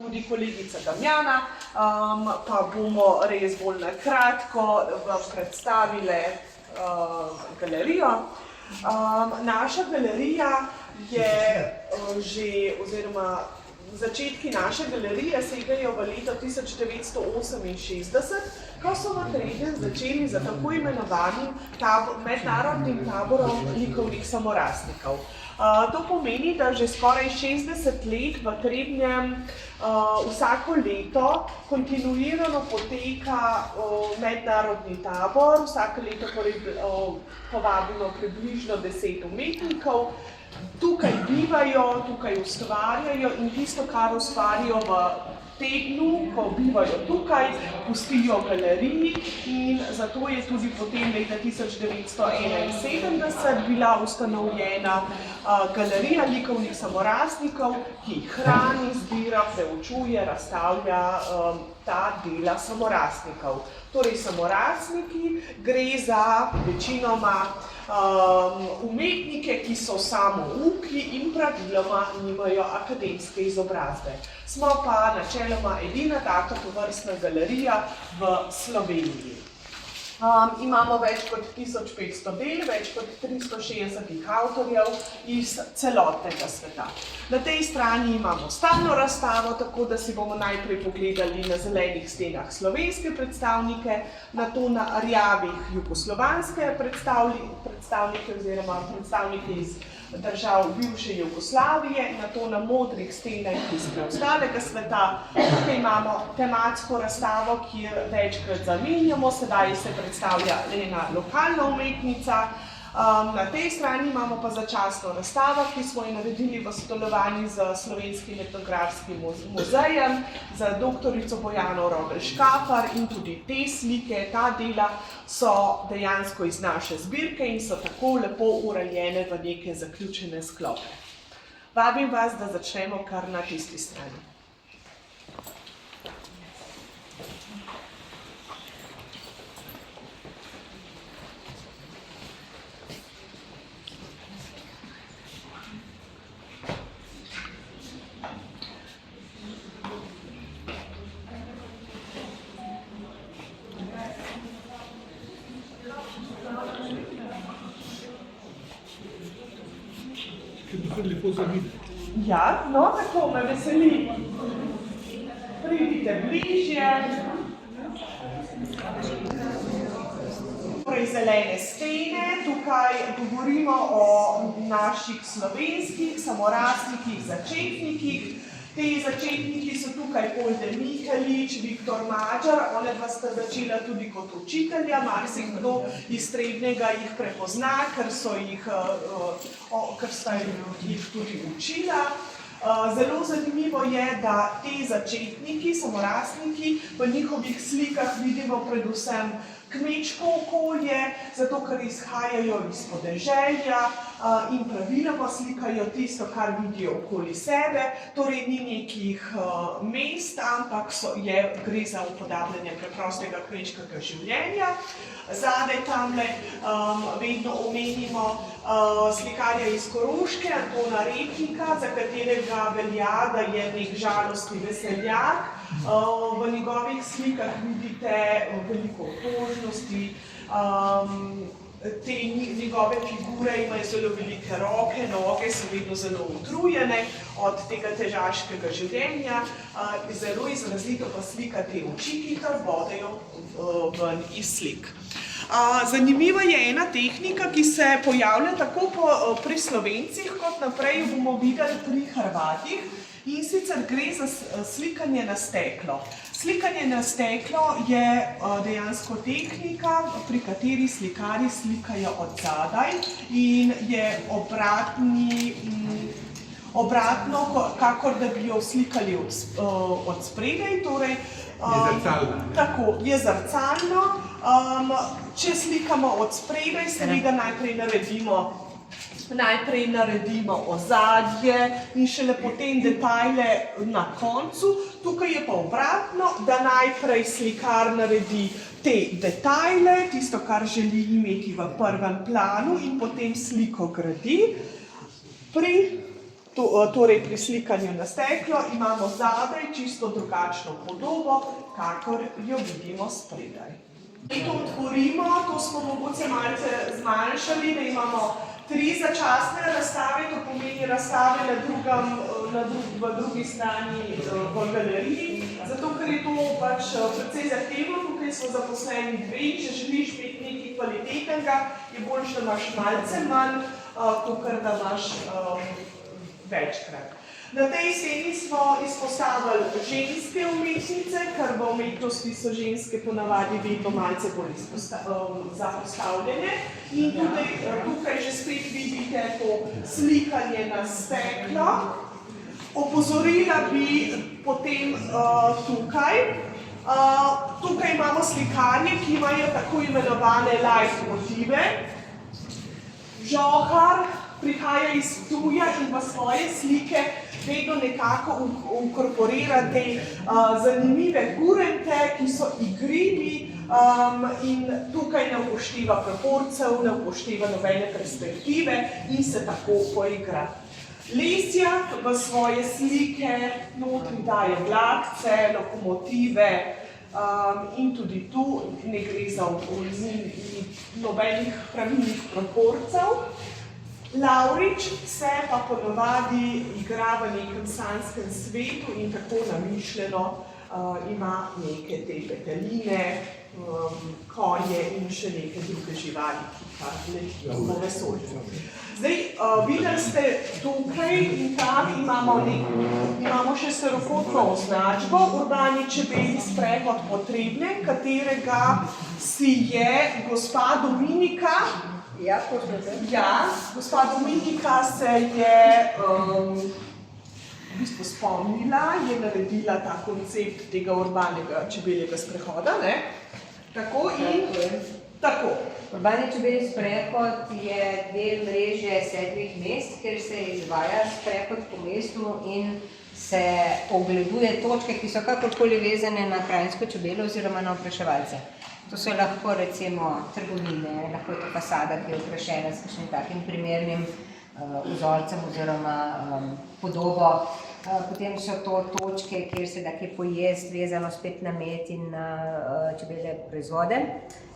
Tudi kolegica Damjana, pa bomo res bolj na kratko vam predstavile galerijo. Naša galerija je že, oziroma začetki naše galerije segajo v leto 1968, ko so v Trebnjem začeli za tako imenovanim mednarodnim taborom likovnih samorastnikov. To pomeni, da že skoraj 60 let v Trebnjem vsako leto kontinuirano poteka mednarodni tabor. Vsako leto povabimo približno 10 umetnikov. Tukaj bivajo, tukaj ustvarjajo in tisto, kar ustvarijo v tednu, ko bivajo tukaj, pustijo v galeriji in zato je tudi potem leta 1971 bila ustanovljena galerija likovnih samorastnikov, ki hrani, zbira, preučuje, razstavlja ta dela samorastnikov. Torej, samorastniki gre za večinoma umetnike, ki so samouki in praviloma nimajo akademske izobrazbe. Smo pa načeloma edina taka tovrstna galerija v Sloveniji. Imamo več kot 1500 del, več kot 360 avtorjev iz celotnega sveta. Na tej strani imamo stalno razstavo, tako da si bomo najprej pogledali na zelenih stenah slovenske predstavnike, nato na rjavih jugoslovanske predstavnike oziroma predstavnike iz držav bivše Jugoslavije, nato na modrih stenah iz preostalega sveta. Tukaj imamo tematsko razstavo, kjer večkrat zamenjamo, sedaj se predstavlja ena lokalna umetnica. Na tej strani imamo pa začasno razstavo, ki smo jo naredili v sodelovanju z Slovenskim etnografskim muzejem, z doktorico Bojano Rogelj-Škafar in tudi te slike, ta dela so dejansko iz naše zbirke in so tako lepo ureljene v neke zaključene sklope. Vabim vas, da začnemo kar na tisti strani. Ja, no, tako me veseli. Pridite bližje. Torej, zelene stene, tukaj govorimo o naših slovenskih samorastnikih, začetnikih. Te začetniki so tukaj Polde Mihelič, Viktor Mađar, onedva sta začela tudi kot učitelja, marsikdo iz Trebnjega jih prepozna, ker sta jih tudi učila. Zelo zanimivo je, da te začetniki, samorastniki, v njihovih slikah vidimo predvsem kmečko okolje, zato ker izhajajo iz podeželja in praviloma slikajo tisto, kar vidijo okoli sebe. Torej ni nekih mest, ampak gre za upodabljanje preprostega kmečkega življenja. Zadaj tamle vedno omenimo slikarja iz Koroške, Antona Repnika, za katerega velja, da je nek žalostni veseljak. V njegovih slikah vidite veliko otožnosti, te njegove figure imajo zelo velike roke, noge so vedno zelo utrujene od tega težaškega življenja, zelo izrazito pa slika te oči, ki kar bodejo ven iz slik. Zanimiva je ena tehnika, ki se pojavlja tako pri Slovencih, kot naprej bomo videli pri Hrvatih, in sicer gre za slikanje na steklo. Slikanje na steklo je dejansko tehnika, pri kateri slikarji slikajo od zadaj in je obratno, kakor da bi jo slikali od spredaj. Torej, tako, je zrcalno. Če slikamo od spredaj, seveda najprej naredimo ozadje in šele potem detajle na koncu. Tukaj je pa obratno, da najprej slikar naredi te detajle, tisto, kar želi imeti v prvem planu in potem sliko gradi. Pri torej pri slikanju na steklo imamo zadaj čisto drugačno podobo, kakor jo vidimo spredaj. In to otvorimo, to smo mogoče malce zmanjšali, da imamo 3 začasne razstave, to pomeni razstave v drugi strani v galeriji, zato ker je to pač precej zahtevno, tukaj smo zaposleni 2, če želiš imeti nekaj kvalitetnega, je bolj, da imaš malce manj, kakor da imaš večkrat. Na tej sceni smo izpostavili ženske umetnice, ker v umetnosti so ženske ponavadi vedno malce bolj zapostavljene. In tukaj že spet vidite to slikanje na steklo. Opozorila bi potem tukaj. Tukaj imamo slikarje, ki imajo tako imenovane light motive. Žohar prihaja iz Ptuja in v svoje slike vedno nekako inkorporira te zanimive kurente, ki so igrivi in tukaj ne upošteva proporcev, ne upošteva nobene perspektive in se tako poigra. Lesjak v svoje slike notri daje vlakce, lokomotive in tudi tu ne gre za nobenih pravilnih proporcev. Lavrič se pa ponavadi igra v nekem sanjskem svetu in tako namišljeno ima neke te peteline, konje in še neke druge živali, ki pa letijo v vesolju. Zdaj, videli ste tukaj in tam imamo še serokotno označbo, urbani čebelji sprehod po Trebnjem, katerega si je gospa Dominika, gospa Dominika se je v bistvu spomnila, je naredila ta koncept tega urbanega čebeljega sprehoda, ne? Tako in tako. Urbani čebelji sprehod je del mreže 7 mest, kjer se izvaja sprehod po mestu in se ogleduje točke, ki so kakorkoli vezane na krajinsko čebelo oziroma na opraševalce. To so lahko recimo trgovine, lahko je to fasada, ki je okrašena s kakšnim takim primernim vzorcem oziroma podobo. Potem so to točke, kjer se da kaj pojesti, vezano spet na med in na čebelje proizvode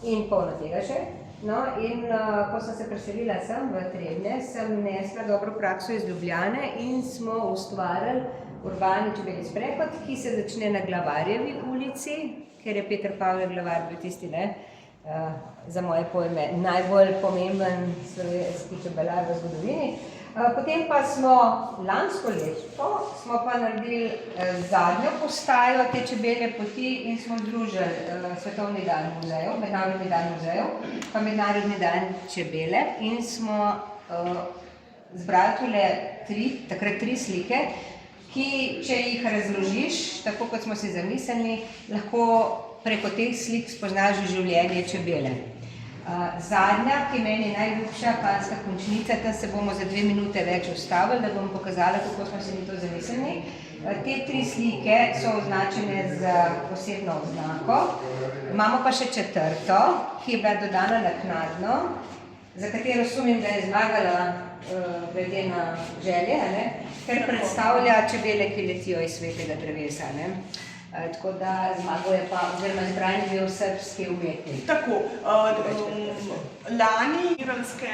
in polno tega še. No, in ko sem se preselila sem v Trebnje, sem nesla dobro prakso iz Ljubljane in smo ustvarili urbani čebelji sprehod, ki se začne na Glavarjevi ulici, ker je Peter Pavel Glavar bil tisti, za moje pojme, najbolj pomemben slovenski čebelar v zgodovini. Potem pa smo lansko leto naredili zadnjo postajo te čebelje poti in smo združili Svetovni dan muzejev, Mednarodni dan muzejev, pa Mednarodni dan čebele in smo zbrali tule takrat 3 slike, ki, če jih razložiš, tako kot smo si zamislili, lahko preko teh slik spoznaš življenje čebele. Zadnja, ki meni je najljubša, Panska končnica, tam se bomo za 2 minute več ustavili, da bom pokazala, kako smo si mi to zamislili. Te 3 slike so označene z posebno oznako. Imamo pa še 4., ki je bila dodana naknadno, za katero sumim, da je zmagala glede na želje, ker predstavlja čebele, ki letijo iz svetega drevesa. Tako da zmagal je pa, oziroma izbran je bil srbski umetnik. Tako, lani Iranske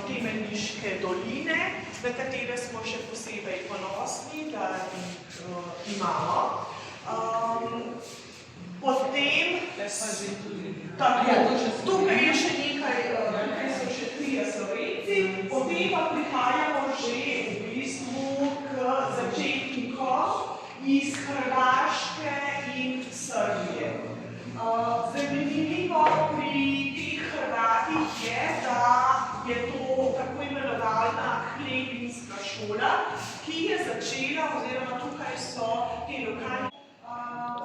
temeniške doline, na katere smo še posebej ponosni, da imamo. Potem, tukaj je še nekaj, tukaj so še 3 Slovenci, potem pa prihajamo že v bistvu k začetnikom iz Hrvaške in Srbije. Zanimivo pri teh Hrvatih je, da je to tako imenovana hlebinska šola, ki je začela, oziroma tukaj so te lokalne.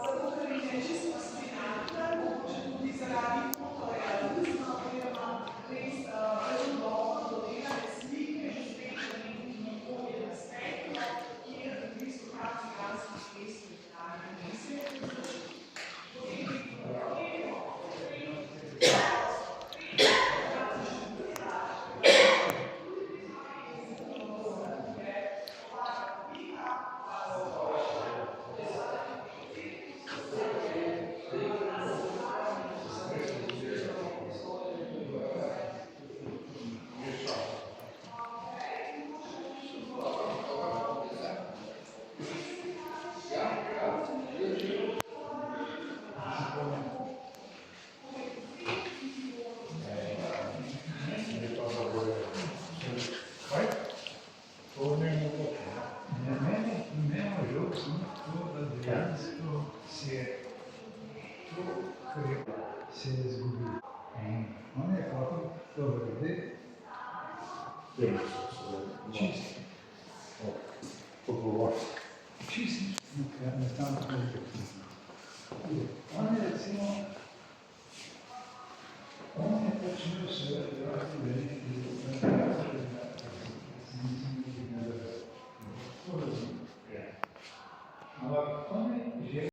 Zato, ker je čisto fascinantna, mogoče tudi zaradi fotorealizma, oziroma res zelo dobro dodelane slike, že spet na nekaj okolje na steklo, kjer v bistvu ciganskih pesmih daje misel. dejansko se je to, kar je se je zgodilo. On je hotel to vrede čisto. Čisto, enostavno on je recimo, on je pač imel seveda veliki ampak on je